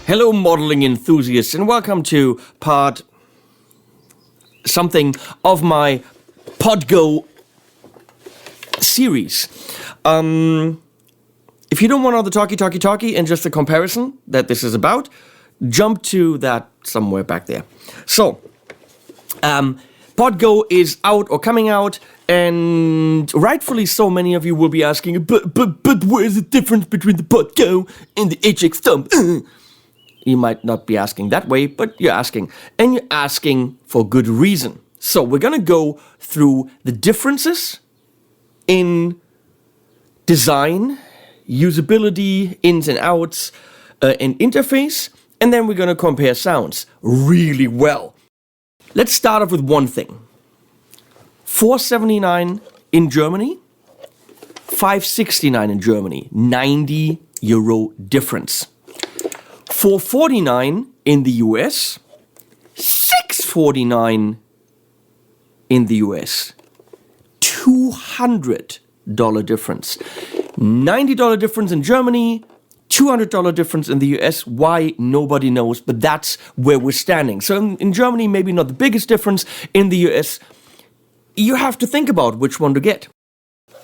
Hello, modeling enthusiasts, and welcome to part something of my PodGo series. If you don't want all the talky and just the comparison that this is about, jump to that somewhere back there. So, PodGo is out or coming out, and rightfully so, many of you will be asking, but where's the difference between the PodGo and the HX Stomp? You might not be asking that way, but you're asking. And you're asking for good reason. So we're going to go through the differences in design, usability, ins and outs, and interface. And then we're going to compare sounds really well. Let's start off with one thing. $479 in Germany, $569 in Germany, €90 difference. $449 in the US, $649 in the US, $200 difference. $90 difference in Germany, $200 difference in the US. Why? Nobody knows, but that's where we're standing. So in Germany, maybe not the biggest difference. In the US, you have to think about which one to get.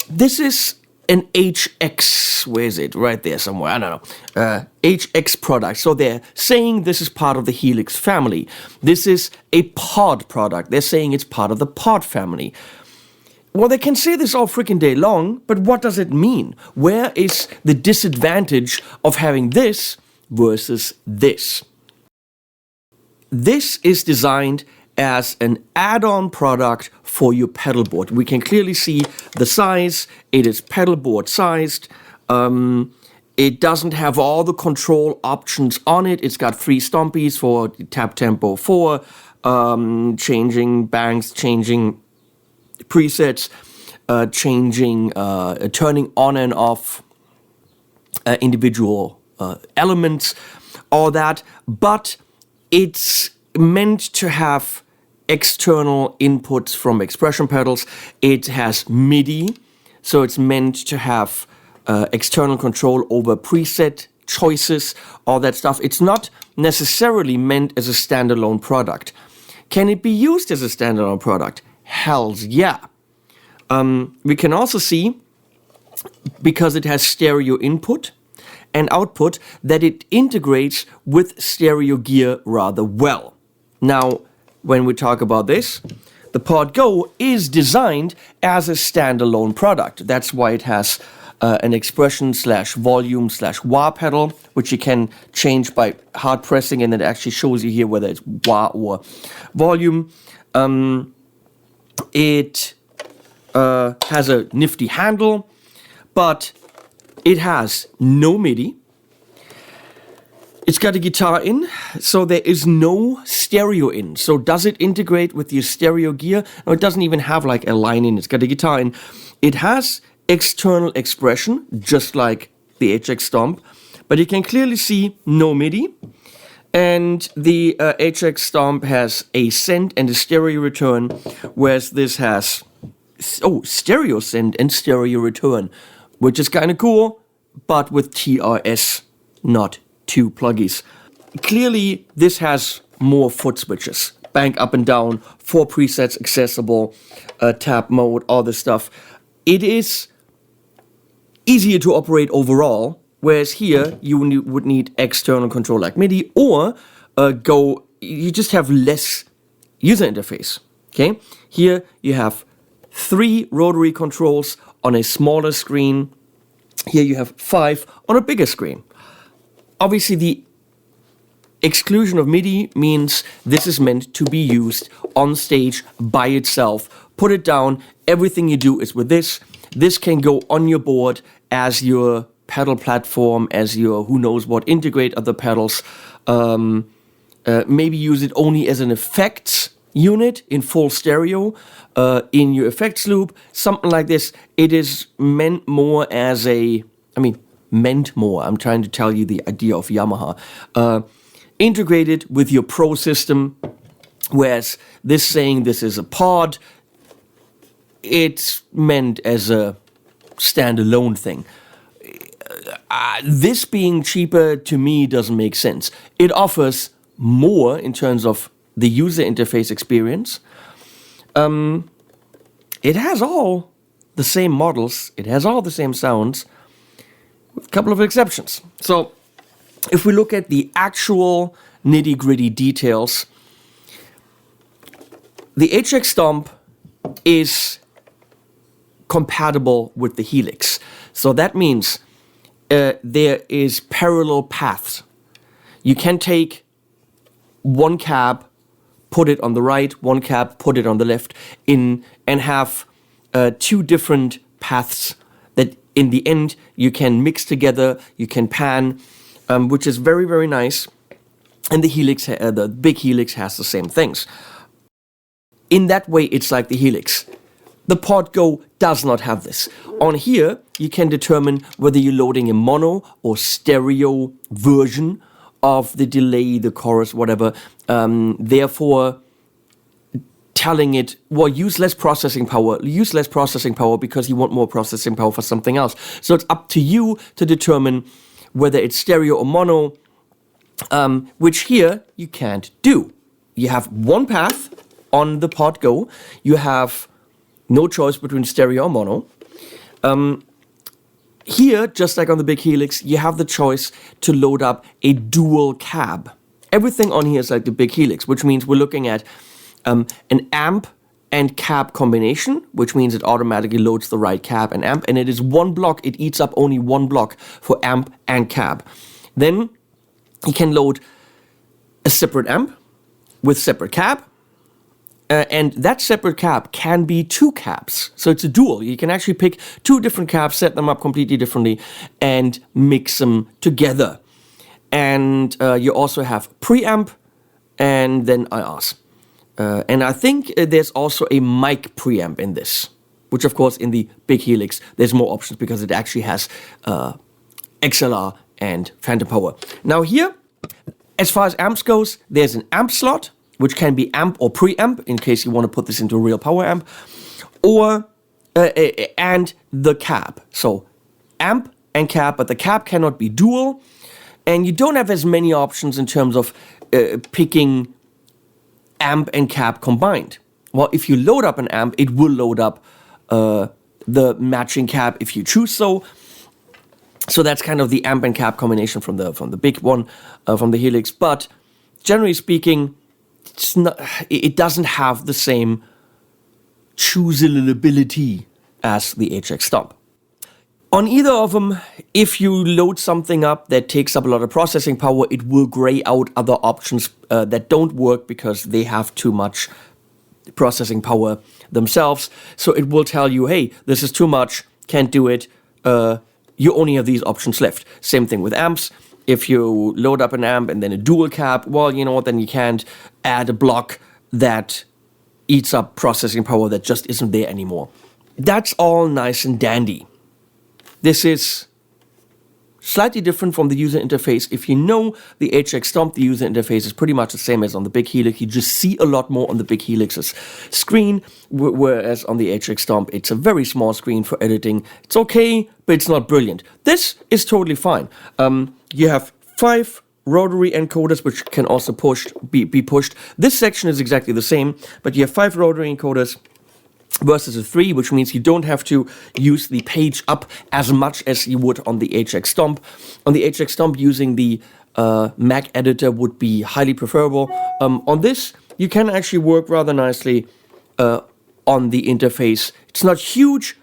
This is an HX, where is it? Right there somewhere, I don't know. HX product. So they're saying this is part of the Helix family. This is a pod product. They're saying it's part of the pod family. Well, they can say this all freaking day long, but what does it mean? Where is the disadvantage of having this versus this? This is designed as an add-on product for your pedal board. We can clearly see the size. It is pedal board sized. It doesn't have all the control options on it. It's got 3 stompies for tap tempo 4, changing banks, changing presets, changing, turning on and off individual elements, all that. But it's meant to have external inputs from expression pedals. It has MIDI, so it's meant to have external control over preset choices, all that stuff. It's not necessarily meant as a standalone product. Can it be used as a standalone product? Hells yeah. We can also see, because it has stereo input and output, that it integrates with stereo gear rather well. Now, when we talk about this, the PodGo is designed as a standalone product. That's why it has an expression/volume/wah pedal, which you can change by hard pressing, and it actually shows you here whether it's wah or volume. It has a nifty handle, but it has no MIDI. It's got a guitar in, so there is no stereo in. So does it integrate with your stereo gear? No, it doesn't even have like a line in. It's got a guitar in. It has external expression, just like the HX Stomp, but you can clearly see no MIDI. And the HX Stomp has a send and a stereo return, whereas this has, stereo send and stereo return, which is kind of cool, but with TRS, not 2 pluggies. Clearly, this has more foot switches. Bank up and down, 4 presets accessible, tap mode, all this stuff. It is easier to operate overall, whereas here you would need external control like MIDI, or you just have less user interface. Okay? Here you have 3 rotary controls on a smaller screen. Here you have 5 on a bigger screen. Obviously, the exclusion of MIDI means this is meant to be used on stage by itself. Put it down. Everything you do is with this. This can go on your board as your pedal platform, as your who knows what, integrate other pedals. Maybe use it only as an effects unit in full stereo in your effects loop. Something like this. It is meant more as I'm trying to tell you the idea of Yamaha. Integrated with your Pro system, whereas this saying this is a pod, it's meant as a standalone thing. this being cheaper to me doesn't make sense. It offers more in terms of the user interface experience. It has all the same models, it has all the same sounds, with a couple of exceptions. So if we look at the actual nitty-gritty details, the HX Stomp is compatible with the Helix. So that means there is parallel paths. You can take one cab, put it on the right, one cab, put it on the left, and have two different paths that in the end you can mix together, you can pan, which is very, very nice. And the Helix, the big Helix has the same things. In that way, it's like the Helix. The Pod Go does not have this. On here, you can determine whether you're loading a mono or stereo version of the delay, the chorus, whatever. Therefore, telling it, well, use less processing power because you want more processing power for something else. So it's up to you to determine whether it's stereo or mono, which here you can't do. You have one path on the Pod Go. You have no choice between stereo or mono. Here, just like on the big Helix, you have the choice to load up a dual cab. Everything on here is like the big Helix, which means we're looking at an amp and cab combination, which means it automatically loads the right cab and amp, and it is one block. It eats up only one block for amp and cab. Then you can load a separate amp with separate cab, and that separate cab can be two cabs. So it's a dual. You can actually pick two different cabs, set them up completely differently, and mix them together. And you also have preamp and then IRs. And I think there's also a mic preamp in this, which of course in the big Helix there's more options because it actually has XLR and phantom power. Now here, as far as amps goes, there's an amp slot, which can be amp or preamp in case you want to put this into a real power amp, or and the cab. So amp and cab, but the cab cannot be dual, and you don't have as many options in terms of picking amp and cab combined. Well, if you load up an amp, it will load up the matching cab if you choose so. So that's kind of the amp and cab combination from the big one, from the Helix. But generally speaking, it doesn't have the same choosability as the HX Stomp. On either of them, if you load something up that takes up a lot of processing power, it will gray out other options that don't work because they have too much processing power themselves. So it will tell you, hey, this is too much, can't do it, you only have these options left. Same thing with amps. If you load up an amp and then a dual cab, well, you know what, then you can't add a block that eats up processing power that just isn't there anymore. That's all nice and dandy. This is slightly different from the user interface. If you know the HX Stomp, the user interface is pretty much the same as on the big Helix. You just see a lot more on the big Helix's screen, whereas on the HX Stomp, it's a very small screen for editing. It's okay, but it's not brilliant. This is totally fine. You have 5 rotary encoders, which can also be pushed. This section is exactly the same, but you have 5 rotary encoders versus a 3, which means you don't have to use the page up as much as you would on the HX Stomp. On the HX Stomp, using the Mac editor would be highly preferable. On this, you can actually work rather nicely on the interface. It's not huge,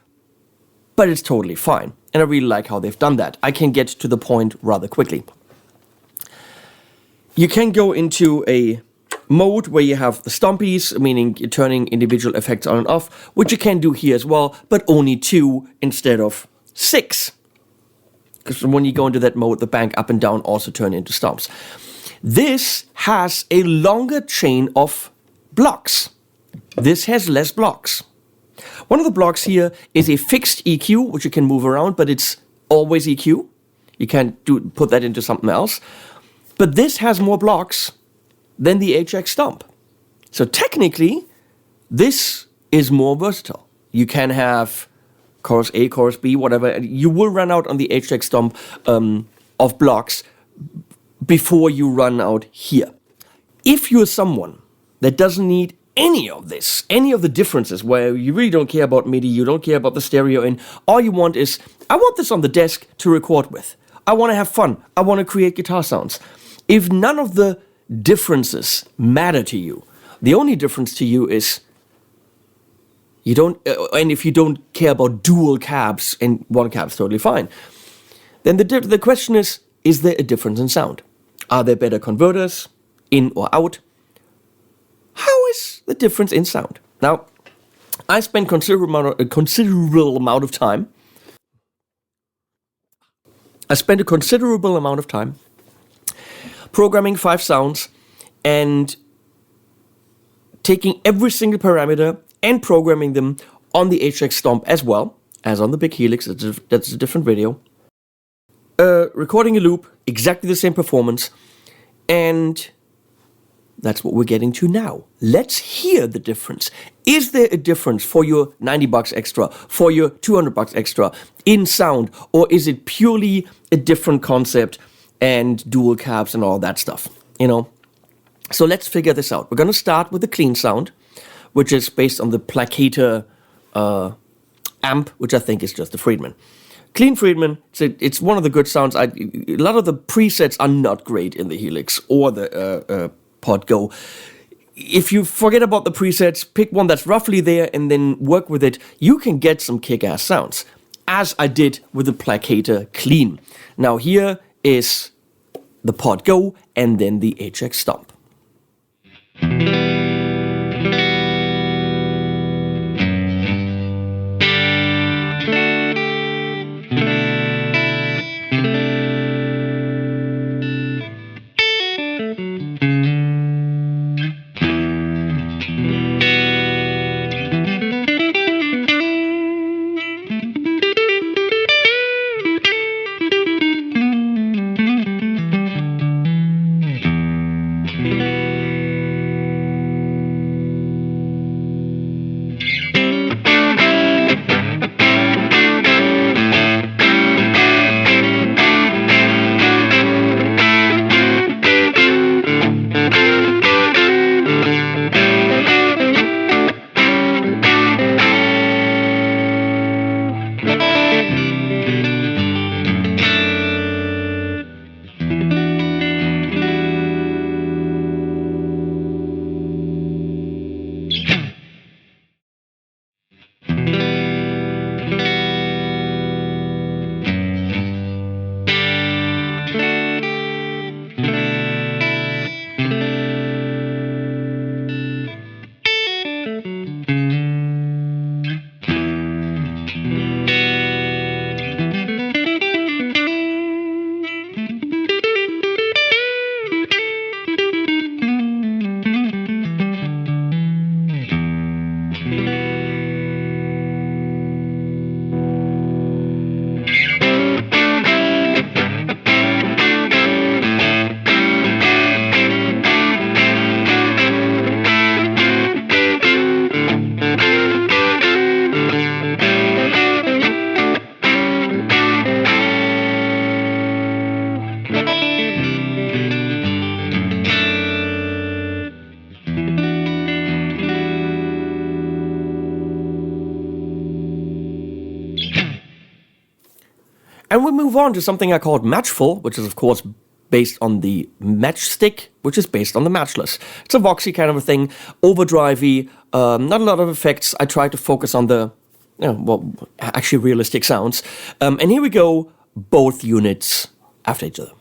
but it's totally fine. And I really like how they've done that. I can get to the point rather quickly. You can go into a mode where you have the stompies, meaning you're turning individual effects on and off, which you can do here as well, but only 2 instead of 6. Because when you go into that mode, the bank up and down also turn into stomps. This has a longer chain of blocks. This has less blocks. One of the blocks here is a fixed EQ, which you can move around, but it's always EQ. You can't put that into something else. But this has more blocks than the HX Stomp. So technically, this is more versatile. You can have chorus A, chorus B, whatever. You will run out on the HX Stomp of blocks before you run out here. If you're someone that doesn't need any of this, any of the differences, where you really don't care about MIDI, you don't care about the stereo in, all you want is, I want this on the desk to record with. I want to have fun. I want to create guitar sounds. If none of the differences matter to you, the only difference to you is you don't, and if you don't care about dual cabs and one cab's totally fine, then the question is there a difference in sound? Are there better converters, in or out? How is the difference in sound? Now, I spent a considerable amount of time programming 5 sounds and taking every single parameter and programming them on the HX Stomp as well as on the big Helix. That's a different video. Recording a loop, exactly the same performance, and that's what we're getting to now. Let's hear the difference. Is there a difference for your $90 extra, for your $200 extra in sound, or is it purely a different concept and dual cabs and all that stuff? You know? So let's figure this out. We're going to start with the clean sound, which is based on the Placator amp, which I think is just the Friedman. Clean Friedman, it's one of the good sounds. A lot of the presets are not great in the Helix or the Pod Go. If you forget about the presets, pick one that's roughly there and then work with it, you can get some kick-ass sounds, as I did with the Placator Clean. Now here is the Pod Go and then the HX Stomp. And we move on to something I called Matchful, which is of course based on the Matchstick, which is based on the Matchless. It's a voxy kind of a thing, overdrivey, not a lot of effects. I try to focus on the, actually realistic sounds. And here we go, both units after each other.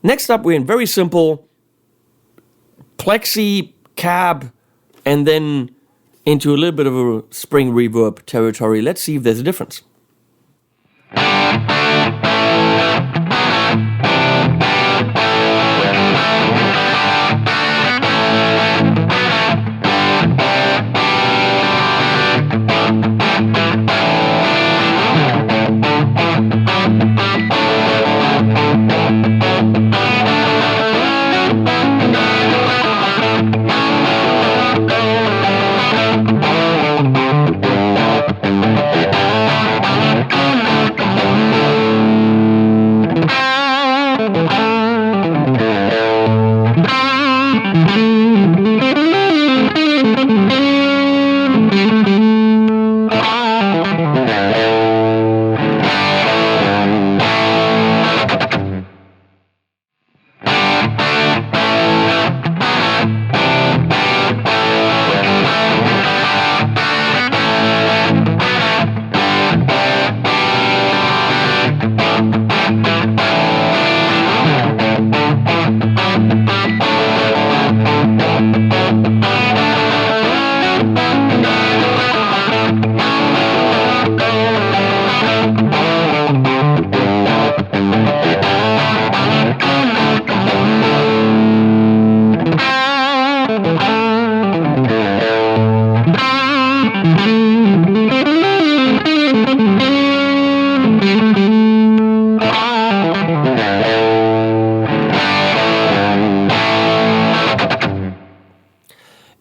Next up, we're in very simple plexi, cab, and then into a little bit of a spring reverb territory. Let's see if there's a difference.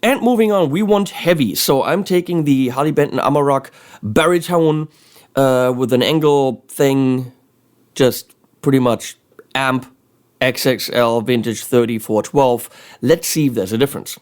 And moving on, we want heavy. So I'm taking the Harley Benton Amarok baritone with an angle thing, just pretty much amp XXL vintage 3412. Let's see if there's a difference.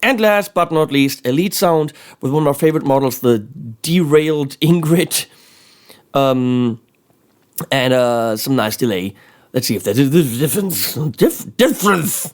And last but not least, a lead sound with one of my favorite models, the derailed Ingrid, and some nice delay. Let's see if there's a difference. Difference!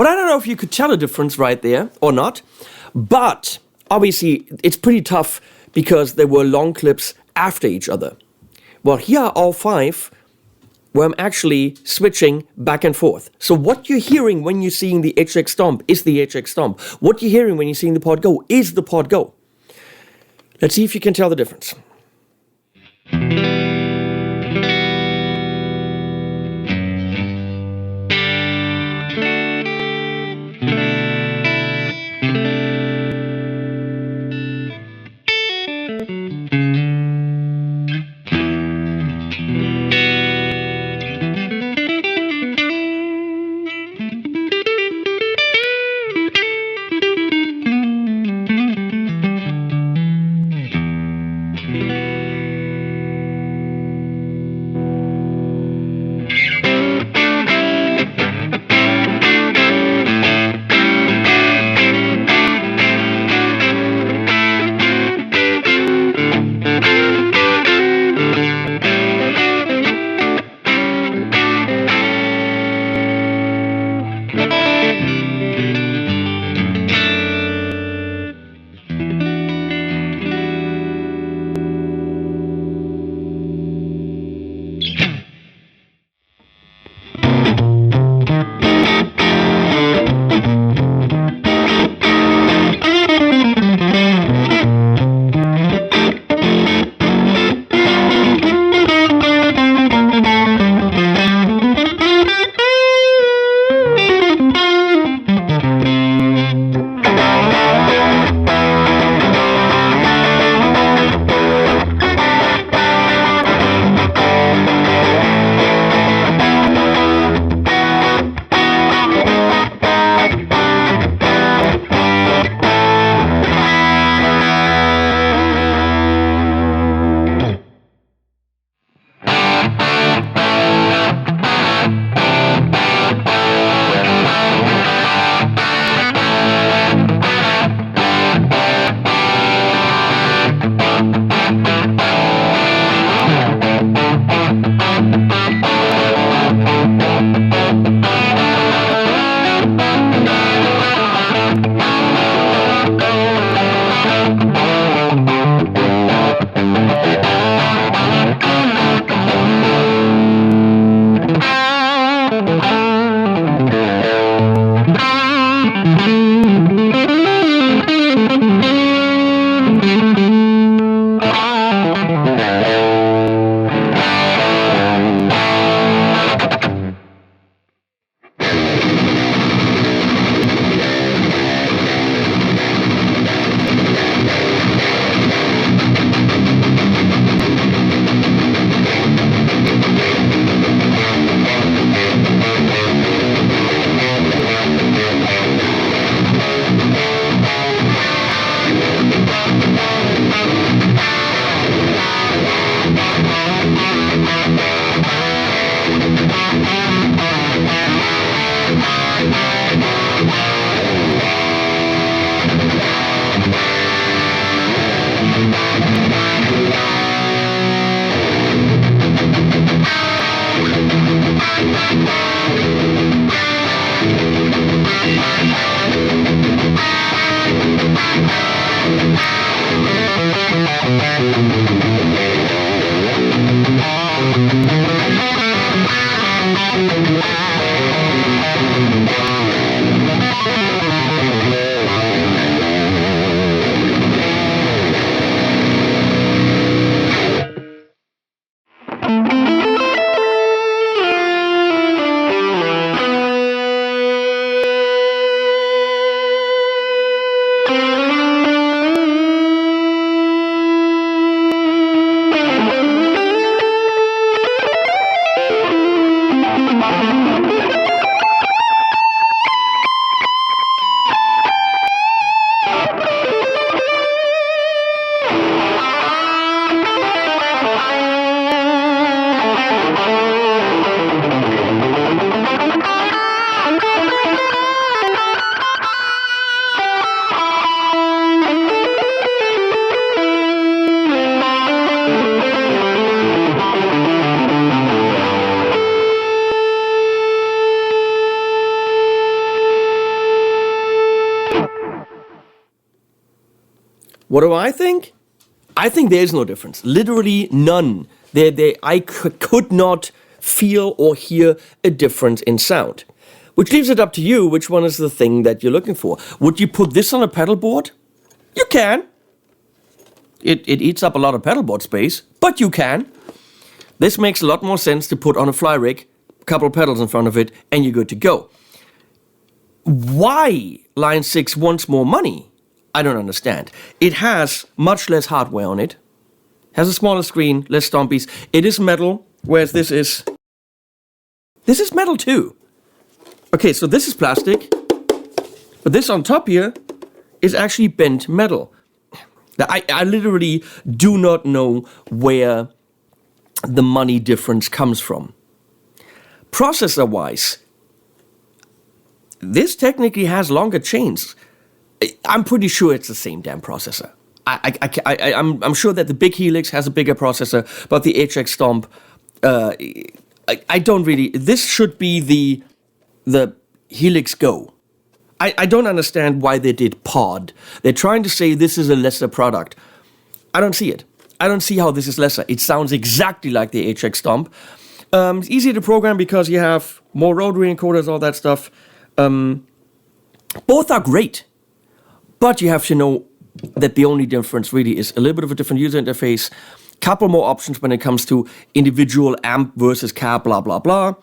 But I don't know if you could tell a difference right there or not. But obviously, it's pretty tough because there were long clips after each other. Well, here are all 5 where I'm actually switching back and forth. So what you're hearing when you're seeing the HX Stomp is the HX Stomp. What you're hearing when you're seeing the Pod Go is the Pod Go. Let's see if you can tell the difference. What do I think? I think there is no difference. Literally none. I could not feel or hear a difference in sound. Which leaves it up to you, which one is the thing that you're looking for. Would you put this on a pedal board? You can. It eats up a lot of pedal board space, but you can. This makes a lot more sense to put on a fly rig, a couple of pedals in front of it, and you're good to go. Why Line6 wants more money, I don't understand. It has much less hardware on it. Has a smaller screen, less stompies. It is metal, whereas this is metal too. Okay, so this is plastic, but this on top here is actually bent metal. I literally do not know where the money difference comes from. Processor-wise, this technically has longer chains. I'm pretty sure it's the same damn processor. I'm sure that the big Helix has a bigger processor, but the HX Stomp, I don't really. This should be the Helix Go. I don't understand why they did Pod. They're trying to say this is a lesser product. I don't see it. I don't see how this is lesser. It sounds exactly like the HX Stomp. It's easier to program because you have more rotary encoders, all that stuff. Both are great, but you have to know that the only difference really is a little bit of a different user interface, couple more options when it comes to individual amp versus cab, blah, blah, blah.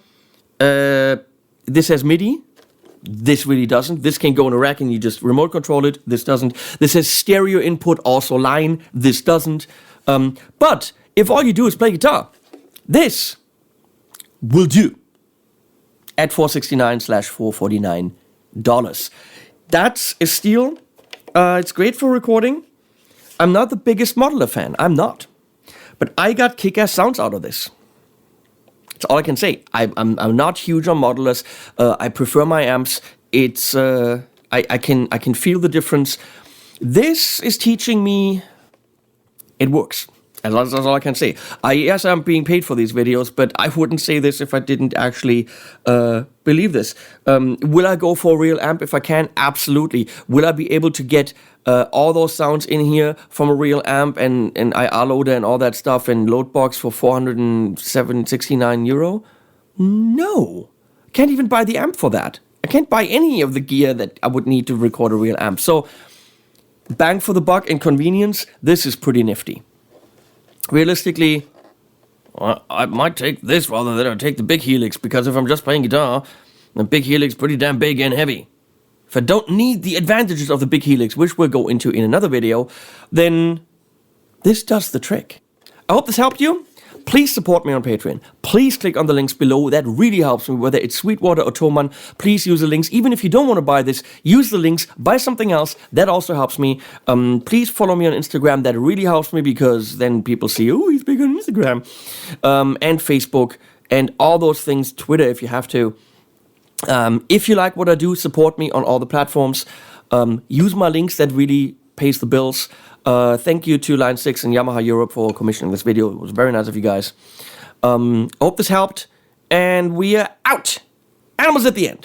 This has MIDI. This really doesn't. This can go in a rack and you just remote control it. This doesn't. This has stereo input, also line. This doesn't. But if all you do is play guitar, this will do at $469/$449. That's a steal. It's great for recording. I'm not the biggest modeler fan. I'm not. But I got kick-ass sounds out of this. That's all I can say. I'm not huge on modelers. I prefer my amps. It's I can feel the difference. This is teaching me it works. And that's all I can say. Yes, I'm being paid for these videos, but I wouldn't say this if I didn't actually believe this. Will I go for a real amp if I can? Absolutely. Will I be able to get all those sounds in here from a real amp and IR loader and all that stuff and load box for €469? No. Can't even buy the amp for that. I can't buy any of the gear that I would need to record a real amp. So, bang for the buck and convenience, this is pretty nifty. Realistically, I might take this rather than I take the big Helix, because if I'm just playing guitar, the big Helix is pretty damn big and heavy. If I don't need the advantages of the big Helix, which we'll go into in another video, then this does the trick. I hope this helped you. Please support me on Patreon. Please click on the links below. That really helps me, whether it's Sweetwater or Thomann. Please use the links. Even if you don't want to buy this, use the links. Buy something else. That also helps me. Please follow me on Instagram. That really helps me, because then people see, oh, he's big on Instagram. And Facebook and all those things. Twitter, if you have to. If you like what I do, support me on all the platforms. Use my links. That really pays the bills. Thank you to Line6 and Yamaha Europe for commissioning this video. It was very nice of you guys. Hope this helped, and we are out. Animals at the end.